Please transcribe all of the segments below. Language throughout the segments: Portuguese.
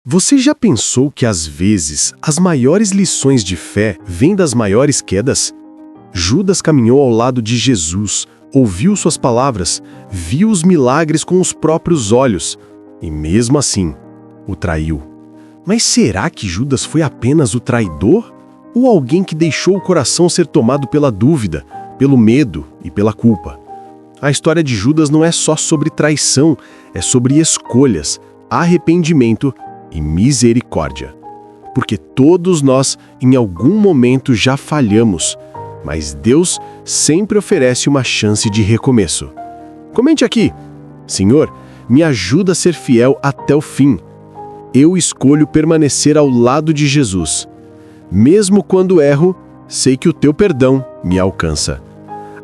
Você já pensou que às vezes as maiores lições de fé vêm das maiores quedas? Judas caminhou ao lado de Jesus, ouviu suas palavras, viu os milagres com os próprios olhos e mesmo assim o traiu. Mas será que Judas foi apenas o traidor? Ou alguém que deixou o coração ser tomado pela dúvida, pelo medo e pela culpa? A história de Judas não é só sobre traição, é sobre escolhas, arrependimento e misericórdia. Porque todos nós, em algum momento, já falhamos, mas Deus sempre oferece uma chance de recomeço. Comente aqui: Senhor, me ajuda a ser fiel até o fim. Eu escolho permanecer ao lado de Jesus. Mesmo quando erro, sei que o teu perdão me alcança.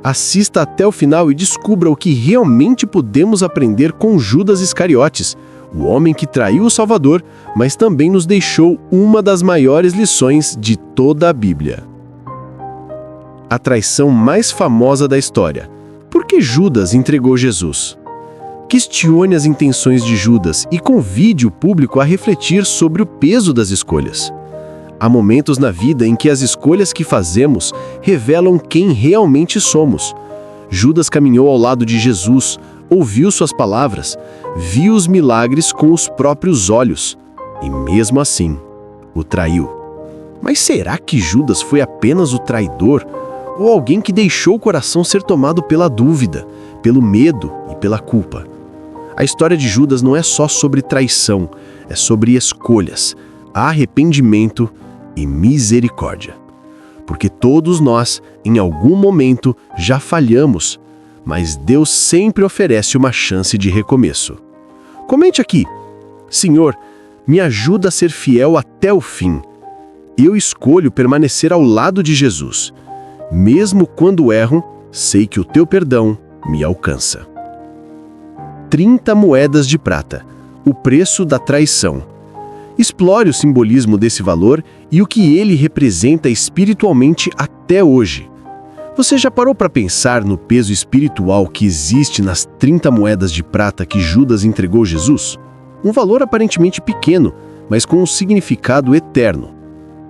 Assista até o final e descubra o que realmente podemos aprender com Judas Iscariotes, o homem que traiu o Salvador, mas também nos deixou uma das maiores lições de toda a Bíblia. A traição mais famosa da história. Por que Judas entregou Jesus? Questione as intenções de Judas e convide o público a refletir sobre o peso das escolhas. Há momentos na vida em que as escolhas que fazemos revelam quem realmente somos. Judas caminhou ao lado de Jesus, ouviu suas palavras, viu os milagres com os próprios olhos e, mesmo assim, o traiu. Mas será que Judas foi apenas o traidor ou alguém que deixou o coração ser tomado pela dúvida, pelo medo e pela culpa? A história de Judas não é só sobre traição, é sobre escolhas, arrependimento e misericórdia. Porque todos nós, em algum momento, já falhamos, mas Deus sempre oferece uma chance de recomeço. Comente aqui: Senhor, me ajuda a ser fiel até o fim. Eu escolho permanecer ao lado de Jesus. Mesmo quando erro, sei que o teu perdão me alcança. 30 moedas de prata, o preço da traição. Explore o simbolismo desse valor e o que ele representa espiritualmente até hoje. Você já parou para pensar no peso espiritual que existe nas 30 moedas de prata que Judas entregou a Jesus? Um valor aparentemente pequeno, mas com um significado eterno.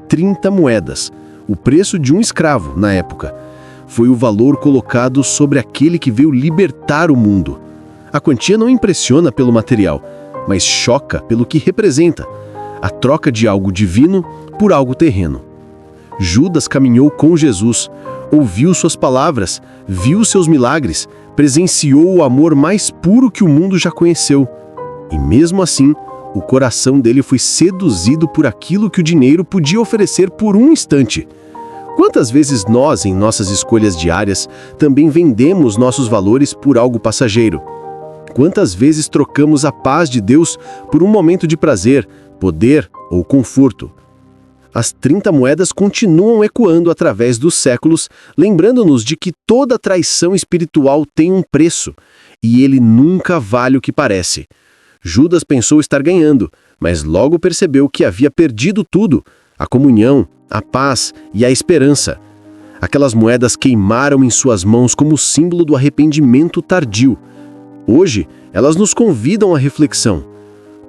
30 moedas, o preço de um escravo na época. Foi o valor colocado sobre aquele que veio libertar o mundo. A quantia não impressiona pelo material, mas choca pelo que representa: a troca de algo divino por algo terreno. Judas caminhou com Jesus, ouviu suas palavras, viu seus milagres, presenciou o amor mais puro que o mundo já conheceu. E mesmo assim, o coração dele foi seduzido por aquilo que o dinheiro podia oferecer por um instante. Quantas vezes nós, em nossas escolhas diárias, também vendemos nossos valores por algo passageiro? Quantas vezes trocamos a paz de Deus por um momento de prazer, poder ou conforto? As 30 moedas continuam ecoando através dos séculos, lembrando-nos de que toda traição espiritual tem um preço, e ele nunca vale o que parece. Judas pensou estar ganhando, mas logo percebeu que havia perdido tudo: a comunhão, a paz e a esperança. Aquelas moedas queimaram em suas mãos como símbolo do arrependimento tardio. Hoje, elas nos convidam à reflexão.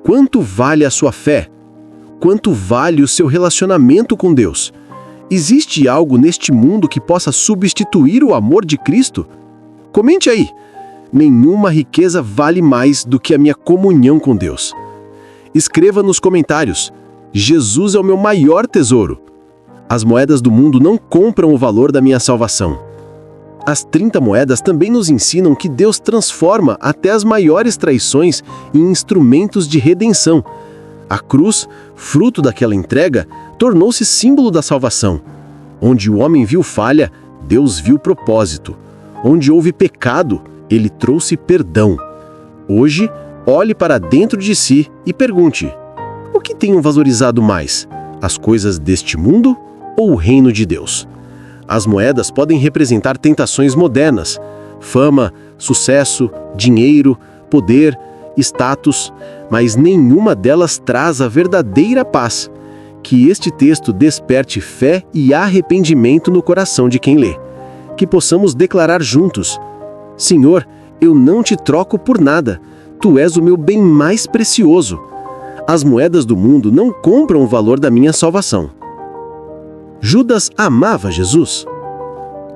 Quanto vale a sua fé? Quanto vale o seu relacionamento com Deus? Existe algo neste mundo que possa substituir o amor de Cristo? Comente aí. Nenhuma riqueza vale mais do que a minha comunhão com Deus. Escreva nos comentários: Jesus é o meu maior tesouro. As moedas do mundo não compram o valor da minha salvação. As 30 moedas também nos ensinam que Deus transforma até as maiores traições em instrumentos de redenção. A cruz, fruto daquela entrega, tornou-se símbolo da salvação. Onde o homem viu falha, Deus viu propósito. Onde houve pecado, Ele trouxe perdão. Hoje, olhe para dentro de si e pergunte: o que tenho valorizado mais? As coisas deste mundo ou o reino de Deus? As moedas podem representar tentações modernas: fama, sucesso, dinheiro, poder, status, mas nenhuma delas traz a verdadeira paz. Que este texto desperte fé e arrependimento no coração de quem lê. Que possamos declarar juntos: Senhor, eu não te troco por nada. Tu és o meu bem mais precioso. As moedas do mundo não compram o valor da minha salvação. Judas amava Jesus?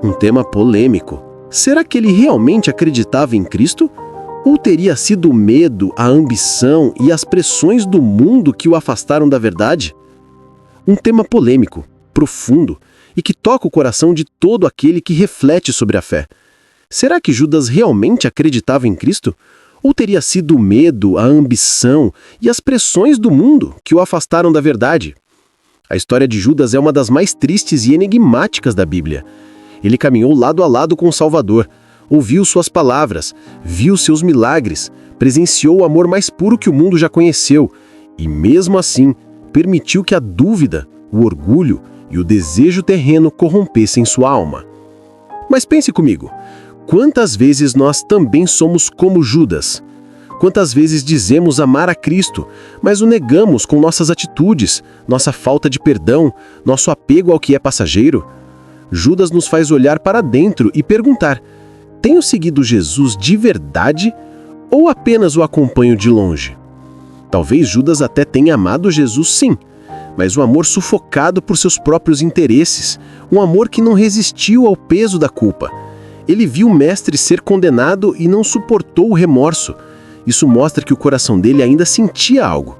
Um tema polêmico. Será que ele realmente acreditava em Cristo? Ou teria sido o medo, a ambição e as pressões do mundo que o afastaram da verdade? Um tema polêmico, profundo e que toca o coração de todo aquele que reflete sobre a fé. Será que Judas realmente acreditava em Cristo? Ou teria sido o medo, a ambição e as pressões do mundo que o afastaram da verdade? A história de Judas é uma das mais tristes e enigmáticas da Bíblia. Ele caminhou lado a lado com o Salvador, ouviu suas palavras, viu seus milagres, presenciou o amor mais puro que o mundo já conheceu e, mesmo assim, permitiu que a dúvida, o orgulho e o desejo terreno corrompessem sua alma. Mas pense comigo, quantas vezes nós também somos como Judas? Quantas vezes dizemos amar a Cristo, mas o negamos com nossas atitudes, nossa falta de perdão, nosso apego ao que é passageiro? Judas nos faz olhar para dentro e perguntar: tenho seguido Jesus de verdade ou apenas o acompanho de longe? Talvez Judas até tenha amado Jesus, sim, mas o amor sufocado por seus próprios interesses, um amor que não resistiu ao peso da culpa. Ele viu o mestre ser condenado e não suportou o remorso. Isso mostra que o coração dele ainda sentia algo,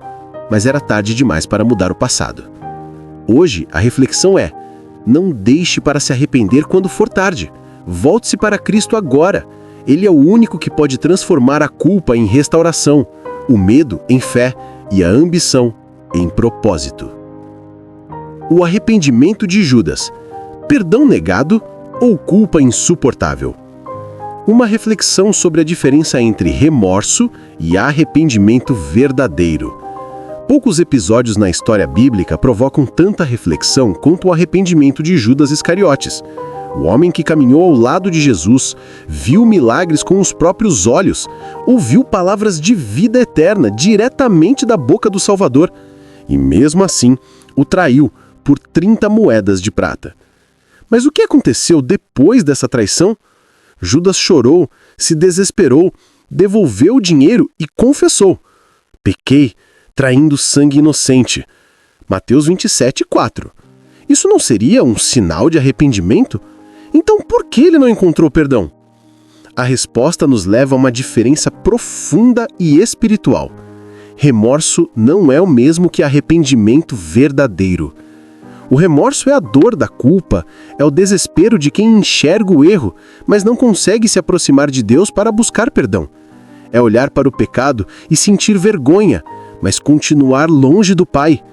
mas era tarde demais para mudar o passado. Hoje, a reflexão é: não deixe para se arrepender quando for tarde. Volte-se para Cristo agora. Ele é o único que pode transformar a culpa em restauração, o medo em fé e a ambição em propósito. O arrependimento de Judas: perdão negado ou culpa insuportável? Uma reflexão sobre a diferença entre remorso e arrependimento verdadeiro. Poucos episódios na história bíblica provocam tanta reflexão quanto o arrependimento de Judas Iscariotes. O homem que caminhou ao lado de Jesus, viu milagres com os próprios olhos, ouviu palavras de vida eterna diretamente da boca do Salvador e, mesmo assim, o traiu por 30 moedas de prata. Mas o que aconteceu depois dessa traição? Judas chorou, se desesperou, devolveu o dinheiro e confessou: pequei, traindo sangue inocente. Mateus 27:4. Isso não seria um sinal de arrependimento? Então por que ele não encontrou perdão? A resposta nos leva a uma diferença profunda e espiritual. Remorso não é o mesmo que arrependimento verdadeiro. O remorso é a dor da culpa, é o desespero de quem enxerga o erro, mas não consegue se aproximar de Deus para buscar perdão. É olhar para o pecado e sentir vergonha, mas continuar longe do Pai.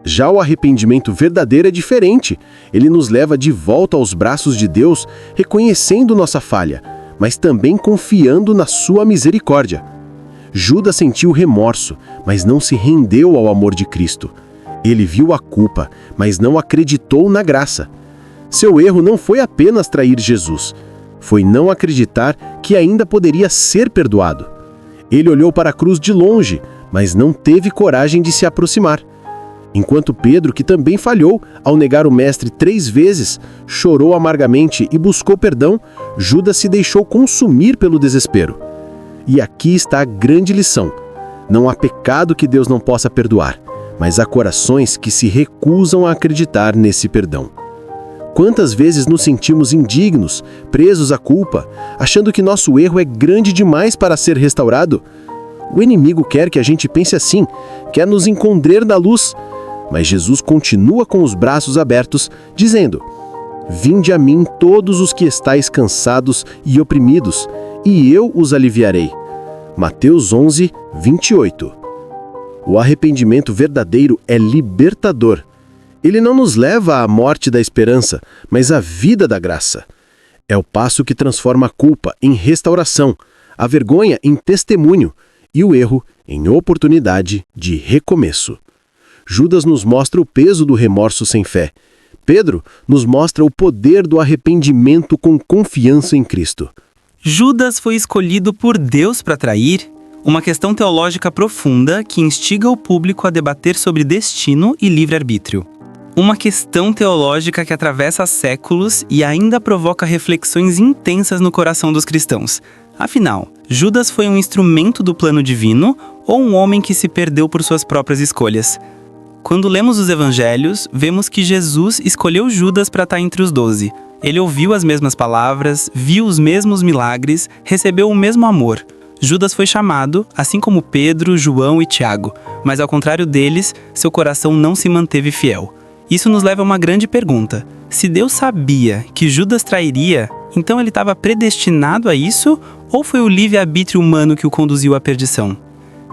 Já o arrependimento verdadeiro é diferente. Ele nos leva de volta aos braços de Deus, reconhecendo nossa falha, mas também confiando na sua misericórdia. Judas sentiu remorso, mas não se rendeu ao amor de Cristo. Ele viu a culpa, mas não acreditou na graça. Seu erro não foi apenas trair Jesus, foi não acreditar que ainda poderia ser perdoado. Ele olhou para a cruz de longe, mas não teve coragem de se aproximar. Enquanto Pedro, que também falhou ao negar o mestre 3 vezes, chorou amargamente e buscou perdão, Judas se deixou consumir pelo desespero. E aqui está a grande lição: não há pecado que Deus não possa perdoar, mas há corações que se recusam a acreditar nesse perdão. Quantas vezes nos sentimos indignos, presos à culpa, achando que nosso erro é grande demais para ser restaurado? O inimigo quer que a gente pense assim, quer nos esconder da luz. Mas Jesus continua com os braços abertos, dizendo: vinde a mim todos os que estáis cansados e oprimidos, e eu os aliviarei. Mateus 11:28. O arrependimento verdadeiro é libertador. Ele não nos leva à morte da esperança, mas à vida da graça. É o passo que transforma a culpa em restauração, a vergonha em testemunho e o erro em oportunidade de recomeço. Judas nos mostra o peso do remorso sem fé. Pedro nos mostra o poder do arrependimento com confiança em Cristo. Judas foi escolhido por Deus para trair? Uma questão teológica profunda que instiga o público a debater sobre destino e livre-arbítrio. Uma questão teológica que atravessa séculos e ainda provoca reflexões intensas no coração dos cristãos. Afinal, Judas foi um instrumento do plano divino ou um homem que se perdeu por suas próprias escolhas? Quando lemos os evangelhos, vemos que Jesus escolheu Judas para estar entre os 12. Ele ouviu as mesmas palavras, viu os mesmos milagres, recebeu o mesmo amor. Judas foi chamado, assim como Pedro, João e Tiago, mas ao contrário deles, seu coração não se manteve fiel. Isso nos leva a uma grande pergunta. Se Deus sabia que Judas trairia, então ele estava predestinado a isso, ou foi o livre-arbítrio humano que o conduziu à perdição?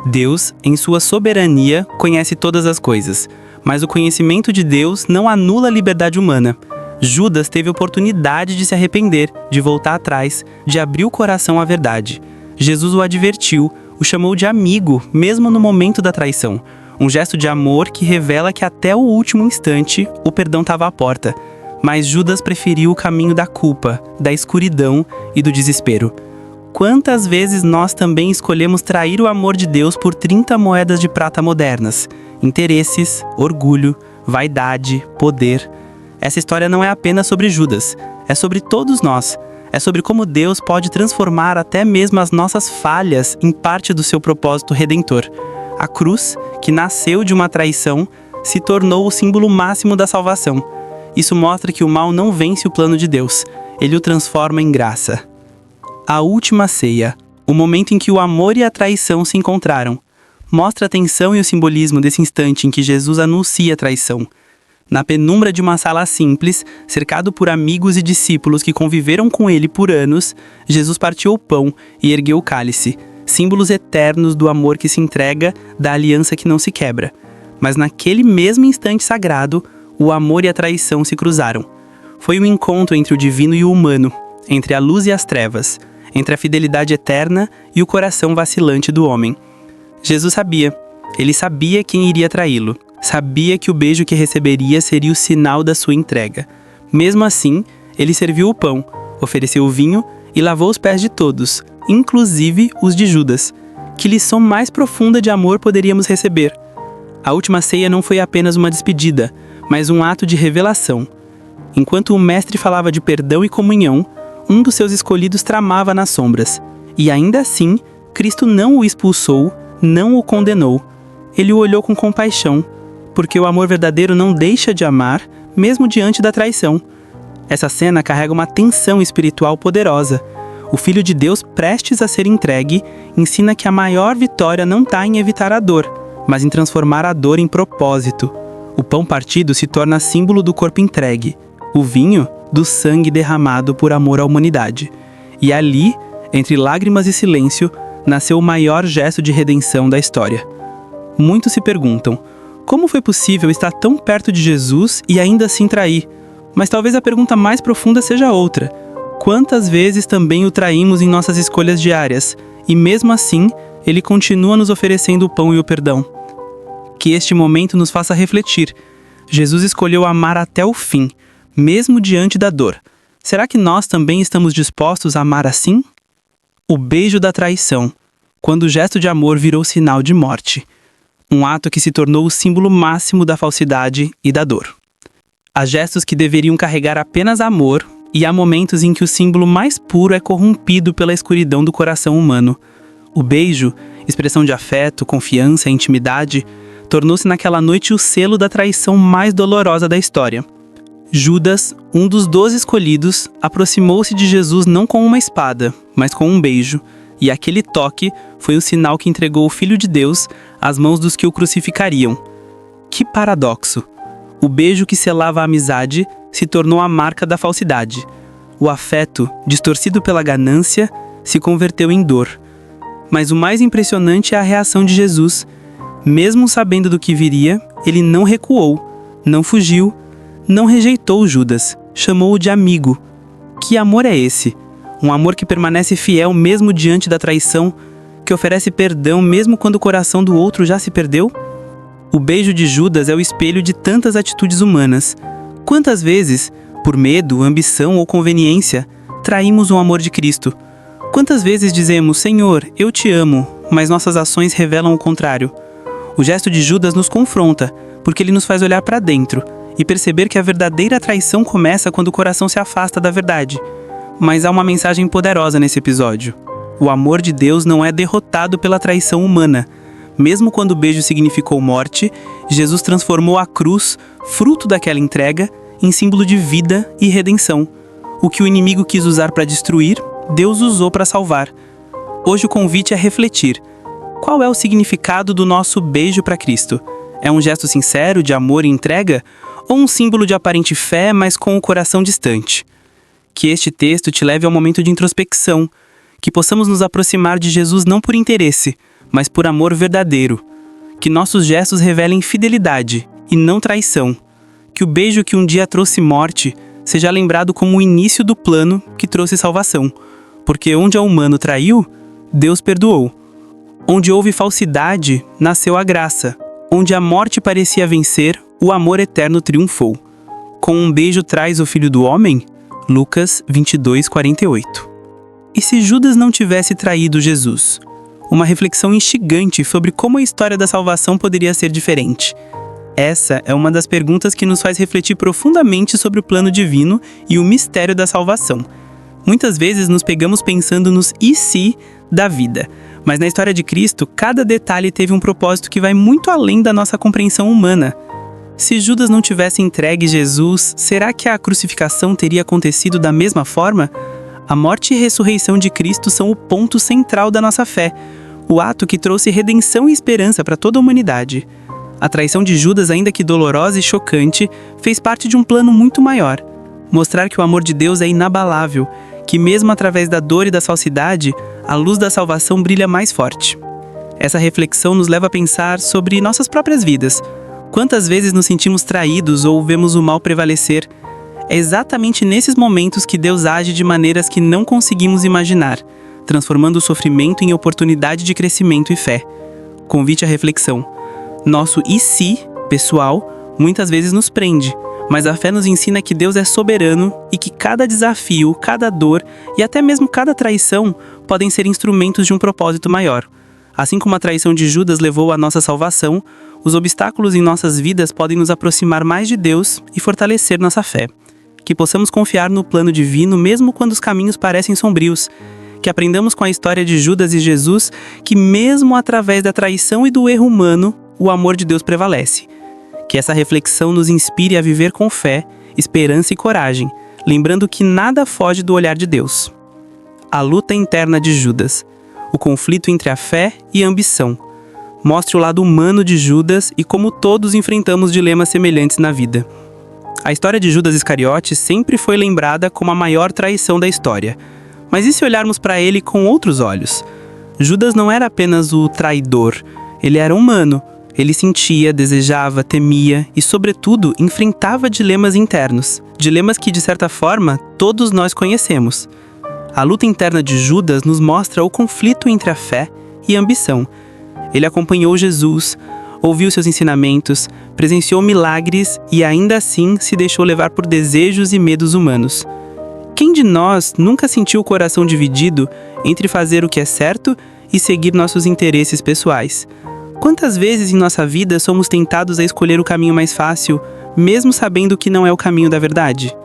Deus, em sua soberania, conhece todas as coisas, mas o conhecimento de Deus não anula a liberdade humana. Judas teve oportunidade de se arrepender, de voltar atrás, de abrir o coração à verdade. Jesus o advertiu, o chamou de amigo, mesmo no momento da traição. Um gesto de amor que revela que até o último instante o perdão estava à porta. Mas Judas preferiu o caminho da culpa, da escuridão e do desespero. Quantas vezes nós também escolhemos trair o amor de Deus por 30 moedas de prata modernas? Interesses, orgulho, vaidade, poder. Essa história não é apenas sobre Judas, é sobre todos nós. É sobre como Deus pode transformar até mesmo as nossas falhas em parte do seu propósito redentor. A cruz, que nasceu de uma traição, se tornou o símbolo máximo da salvação. Isso mostra que o mal não vence o plano de Deus, ele o transforma em graça. A última ceia, o momento em que o amor e a traição se encontraram, mostra a tensão e o simbolismo desse instante em que Jesus anuncia a traição. Na penumbra de uma sala simples, cercado por amigos e discípulos que conviveram com ele por anos, Jesus partiu o pão e ergueu o cálice, símbolos eternos do amor que se entrega, da aliança que não se quebra. Mas naquele mesmo instante sagrado, o amor e a traição se cruzaram. Foi um encontro entre o divino e o humano, entre a luz e as trevas, entre a fidelidade eterna e o coração vacilante do homem. Jesus sabia. Ele sabia quem iria traí-lo. Sabia que o beijo que receberia seria o sinal da sua entrega. Mesmo assim, ele serviu o pão, ofereceu o vinho e lavou os pés de todos, inclusive os de Judas. Que lição mais profunda de amor poderíamos receber? A última ceia não foi apenas uma despedida, mas um ato de revelação. Enquanto o mestre falava de perdão e comunhão, um dos seus escolhidos tramava nas sombras. E ainda assim, Cristo não o expulsou, não o condenou. Ele o olhou com compaixão, porque o amor verdadeiro não deixa de amar, mesmo diante da traição. Essa cena carrega uma tensão espiritual poderosa. O Filho de Deus, prestes a ser entregue, ensina que a maior vitória não está em evitar a dor, mas em transformar a dor em propósito. O pão partido se torna símbolo do corpo entregue, o vinho, do sangue derramado por amor à humanidade. E ali, entre lágrimas e silêncio, nasceu o maior gesto de redenção da história. Muitos se perguntam, como foi possível estar tão perto de Jesus e ainda assim trair? Mas talvez a pergunta mais profunda seja outra. Quantas vezes também o traímos em nossas escolhas diárias, e mesmo assim, ele continua nos oferecendo o pão e o perdão? Que este momento nos faça refletir. Jesus escolheu amar até o fim, mesmo diante da dor. Será que nós também estamos dispostos a amar assim? O beijo da traição, quando o gesto de amor virou sinal de morte. Um ato que se tornou o símbolo máximo da falsidade e da dor. Há gestos que deveriam carregar apenas amor, e há momentos em que o símbolo mais puro é corrompido pela escuridão do coração humano. O beijo, expressão de afeto, confiança e intimidade, tornou-se naquela noite o selo da traição mais dolorosa da história. Judas, um dos 12 escolhidos, aproximou-se de Jesus não com uma espada, mas com um beijo, e aquele toque foi o sinal que entregou o Filho de Deus às mãos dos que o crucificariam. Que paradoxo! O beijo que selava a amizade se tornou a marca da falsidade. O afeto, distorcido pela ganância, se converteu em dor. Mas o mais impressionante é a reação de Jesus. Mesmo sabendo do que viria, ele não recuou, não fugiu, não rejeitou Judas, chamou-o de amigo. Que amor é esse? Um amor que permanece fiel mesmo diante da traição, que oferece perdão mesmo quando o coração do outro já se perdeu? O beijo de Judas é o espelho de tantas atitudes humanas. Quantas vezes, por medo, ambição ou conveniência, traímos o amor de Cristo? Quantas vezes dizemos, Senhor, eu te amo, mas nossas ações revelam o contrário? O gesto de Judas nos confronta, porque ele nos faz olhar para dentro e perceber que a verdadeira traição começa quando o coração se afasta da verdade. Mas há uma mensagem poderosa nesse episódio. O amor de Deus não é derrotado pela traição humana, Mesmo quando o beijo significou morte, Jesus transformou a cruz, fruto daquela entrega, em símbolo de vida e redenção. O que o inimigo quis usar para destruir, Deus usou para salvar. Hoje o convite é refletir. Qual é o significado do nosso beijo para Cristo? É um gesto sincero de amor e entrega? Ou um símbolo de aparente fé, mas com o coração distante? Que este texto te leve ao momento de introspecção, que possamos nos aproximar de Jesus não por interesse, mas por amor verdadeiro. Que nossos gestos revelem fidelidade e não traição. Que o beijo que um dia trouxe morte seja lembrado como o início do plano que trouxe salvação. Porque onde o humano traiu, Deus perdoou. Onde houve falsidade, nasceu a graça. Onde a morte parecia vencer, o amor eterno triunfou. Com um beijo traz o Filho do Homem? Lucas 22:48. E se Judas não tivesse traído Jesus? Uma reflexão instigante sobre como a história da salvação poderia ser diferente. Essa é uma das perguntas que nos faz refletir profundamente sobre o plano divino e o mistério da salvação. Muitas vezes nos pegamos pensando nos "e se" da vida, mas na história de Cristo, cada detalhe teve um propósito que vai muito além da nossa compreensão humana. Se Judas não tivesse entregue Jesus, será que a crucificação teria acontecido da mesma forma? A morte e ressurreição de Cristo são o ponto central da nossa fé, o ato que trouxe redenção e esperança para toda a humanidade. A traição de Judas, ainda que dolorosa e chocante, fez parte de um plano muito maior. Mostrar que o amor de Deus é inabalável, que mesmo através da dor e da falsidade, a luz da salvação brilha mais forte. Essa reflexão nos leva a pensar sobre nossas próprias vidas. Quantas vezes nos sentimos traídos ou vemos o mal prevalecer? É exatamente nesses momentos que Deus age de maneiras que não conseguimos imaginar, transformando o sofrimento em oportunidade de crescimento e fé. Convite à reflexão. Nosso "e se" pessoal muitas vezes nos prende, mas a fé nos ensina que Deus é soberano e que cada desafio, cada dor e até mesmo cada traição podem ser instrumentos de um propósito maior. Assim como a traição de Judas levou à nossa salvação, os obstáculos em nossas vidas podem nos aproximar mais de Deus e fortalecer nossa fé. Que possamos confiar no plano divino mesmo quando os caminhos parecem sombrios. Que aprendamos com a história de Judas e Jesus que mesmo através da traição e do erro humano, o amor de Deus prevalece. Que essa reflexão nos inspire a viver com fé, esperança e coragem, lembrando que nada foge do olhar de Deus. A luta interna de Judas, o conflito entre a fé e a ambição. Mostre o lado humano de Judas e como todos enfrentamos dilemas semelhantes na vida. A história de Judas Iscariote sempre foi lembrada como a maior traição da história. Mas e se olharmos para ele com outros olhos? Judas não era apenas o traidor, ele era humano. Ele sentia, desejava, temia e, sobretudo, enfrentava dilemas internos. Dilemas que, de certa forma, todos nós conhecemos. A luta interna de Judas nos mostra o conflito entre a fé e a ambição. Ele acompanhou Jesus, ouviu seus ensinamentos, presenciou milagres e, ainda assim, se deixou levar por desejos e medos humanos. Quem de nós nunca sentiu o coração dividido entre fazer o que é certo e seguir nossos interesses pessoais? Quantas vezes em nossa vida somos tentados a escolher o caminho mais fácil, mesmo sabendo que não é o caminho da verdade?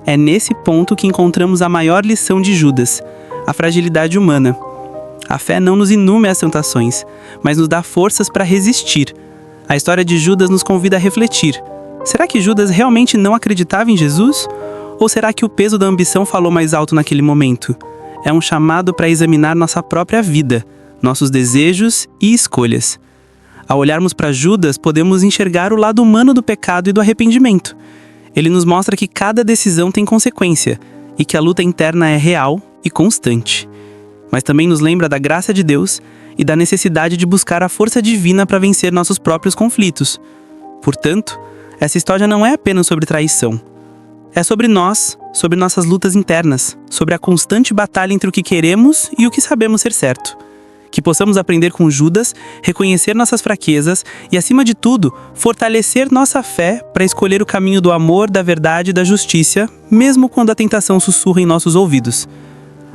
É nesse ponto que encontramos a maior lição de Judas, a fragilidade humana. A fé não nos inume às tentações, mas nos dá forças para resistir. A história de Judas nos convida a refletir. Será que Judas realmente não acreditava em Jesus? Ou será que o peso da ambição falou mais alto naquele momento? É um chamado para examinar nossa própria vida, nossos desejos e escolhas. Ao olharmos para Judas, podemos enxergar o lado humano do pecado e do arrependimento. Ele nos mostra que cada decisão tem consequência e que a luta interna é real e constante. Mas também nos lembra da graça de Deus e da necessidade de buscar a força divina para vencer nossos próprios conflitos. Portanto, essa história não é apenas sobre traição. É sobre nós, sobre nossas lutas internas, sobre a constante batalha entre o que queremos e o que sabemos ser certo. Que possamos aprender com Judas, reconhecer nossas fraquezas e, acima de tudo, fortalecer nossa fé para escolher o caminho do amor, da verdade e da justiça, mesmo quando a tentação sussurra em nossos ouvidos.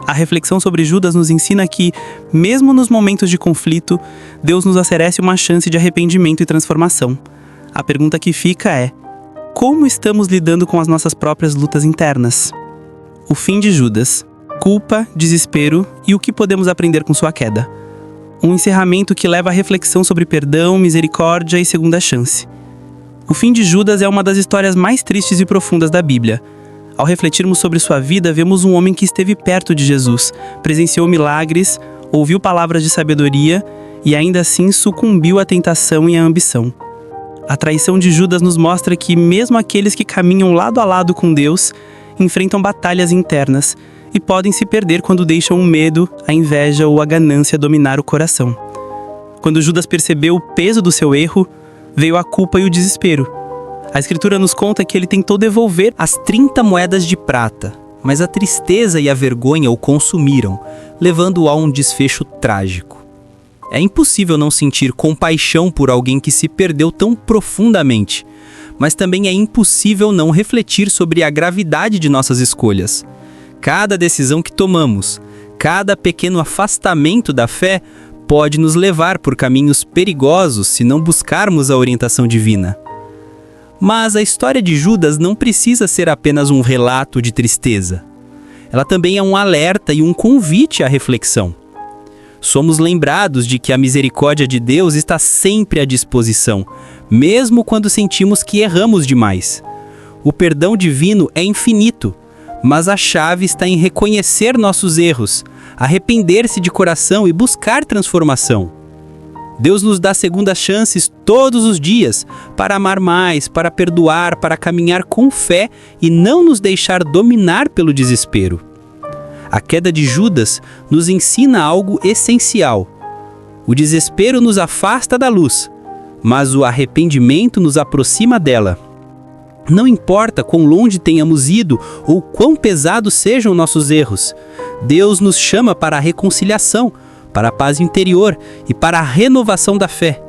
A reflexão sobre Judas nos ensina que, mesmo nos momentos de conflito, Deus nos oferece uma chance de arrependimento e transformação. A pergunta que fica é: como estamos lidando com as nossas próprias lutas internas? O fim de Judas, culpa, desespero e o que podemos aprender com sua queda. Um encerramento que leva à reflexão sobre perdão, misericórdia e segunda chance. O fim de Judas é uma das histórias mais tristes e profundas da Bíblia. Ao refletirmos sobre sua vida, vemos um homem que esteve perto de Jesus, presenciou milagres, ouviu palavras de sabedoria e ainda assim sucumbiu à tentação e à ambição. A traição de Judas nos mostra que mesmo aqueles que caminham lado a lado com Deus enfrentam batalhas internas e podem se perder quando deixam o medo, a inveja ou a ganância dominar o coração. Quando Judas percebeu o peso do seu erro, veio a culpa e o desespero. A Escritura nos conta que ele tentou devolver as 30 moedas de prata, mas a tristeza e a vergonha o consumiram, levando-o a um desfecho trágico. É impossível não sentir compaixão por alguém que se perdeu tão profundamente, mas também é impossível não refletir sobre a gravidade de nossas escolhas. Cada decisão que tomamos, cada pequeno afastamento da fé pode nos levar por caminhos perigosos se não buscarmos a orientação divina. Mas a história de Judas não precisa ser apenas um relato de tristeza. Ela também é um alerta e um convite à reflexão. Somos lembrados de que a misericórdia de Deus está sempre à disposição, mesmo quando sentimos que erramos demais. O perdão divino é infinito, mas a chave está em reconhecer nossos erros, arrepender-se de coração e buscar transformação. Deus nos dá segundas chances todos os dias para amar mais, para perdoar, para caminhar com fé e não nos deixar dominar pelo desespero. A queda de Judas nos ensina algo essencial. O desespero nos afasta da luz, mas o arrependimento nos aproxima dela. Não importa quão longe tenhamos ido ou quão pesados sejam nossos erros, Deus nos chama para a reconciliação, para a paz interior e para a renovação da fé.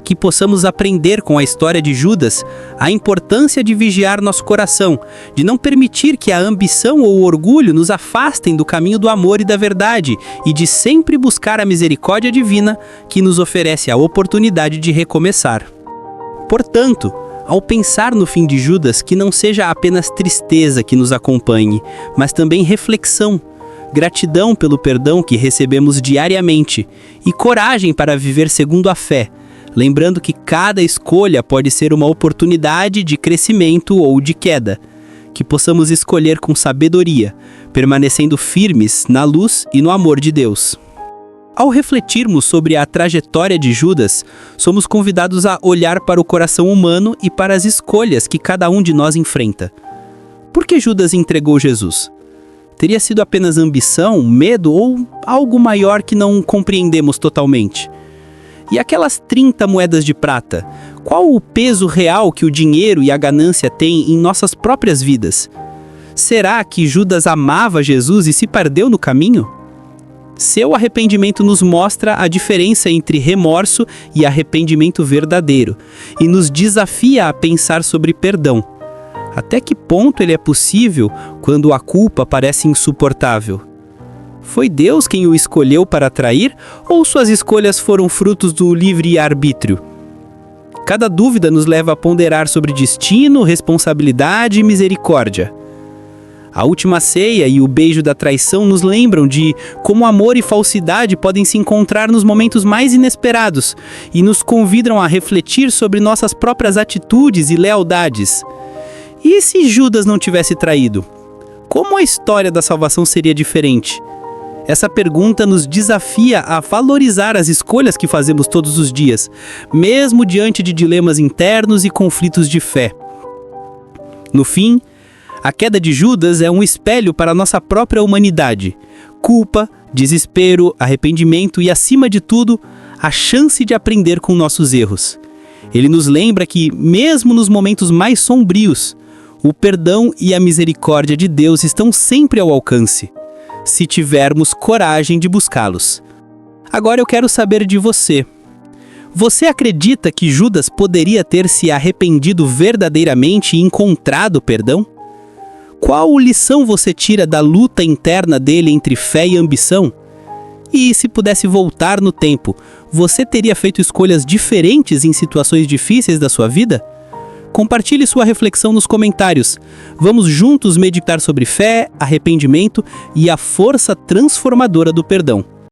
Que possamos aprender com a história de Judas a importância de vigiar nosso coração, de não permitir que a ambição ou o orgulho nos afastem do caminho do amor e da verdade e de sempre buscar a misericórdia divina que nos oferece a oportunidade de recomeçar. Portanto, ao pensar no fim de Judas, que não seja apenas tristeza que nos acompanhe, mas também reflexão, gratidão pelo perdão que recebemos diariamente e coragem para viver segundo a fé, lembrando que cada escolha pode ser uma oportunidade de crescimento ou de queda, que possamos escolher com sabedoria, permanecendo firmes na luz e no amor de Deus. Ao refletirmos sobre a trajetória de Judas, somos convidados a olhar para o coração humano e para as escolhas que cada um de nós enfrenta. Por que Judas entregou Jesus? Teria sido apenas ambição, medo ou algo maior que não compreendemos totalmente? E aquelas 30 moedas de prata, qual o peso real que o dinheiro e a ganância têm em nossas próprias vidas? Será que Judas amava Jesus e se perdeu no caminho? Seu arrependimento nos mostra a diferença entre remorso e arrependimento verdadeiro e nos desafia a pensar sobre perdão. Até que ponto ele é possível quando a culpa parece insuportável? Foi Deus quem o escolheu para trair ou suas escolhas foram frutos do livre-arbítrio? Cada dúvida nos leva a ponderar sobre destino, responsabilidade e misericórdia. A última ceia e o beijo da traição nos lembram de como amor e falsidade podem se encontrar nos momentos mais inesperados e nos convidam a refletir sobre nossas próprias atitudes e lealdades. E se Judas não tivesse traído? Como a história da salvação seria diferente? Essa pergunta nos desafia a valorizar as escolhas que fazemos todos os dias, mesmo diante de dilemas internos e conflitos de fé. No fim, a queda de Judas é um espelho para a nossa própria humanidade. Culpa, desespero, arrependimento e, acima de tudo, a chance de aprender com nossos erros. Ele nos lembra que, mesmo nos momentos mais sombrios, o perdão e a misericórdia de Deus estão sempre ao alcance, se tivermos coragem de buscá-los. Agora eu quero saber de você. Você acredita que Judas poderia ter se arrependido verdadeiramente e encontrado perdão? Qual lição você tira da luta interna dele entre fé e ambição? E se pudesse voltar no tempo, você teria feito escolhas diferentes em situações difíceis da sua vida? Compartilhe sua reflexão nos comentários. Vamos juntos meditar sobre fé, arrependimento e a força transformadora do perdão.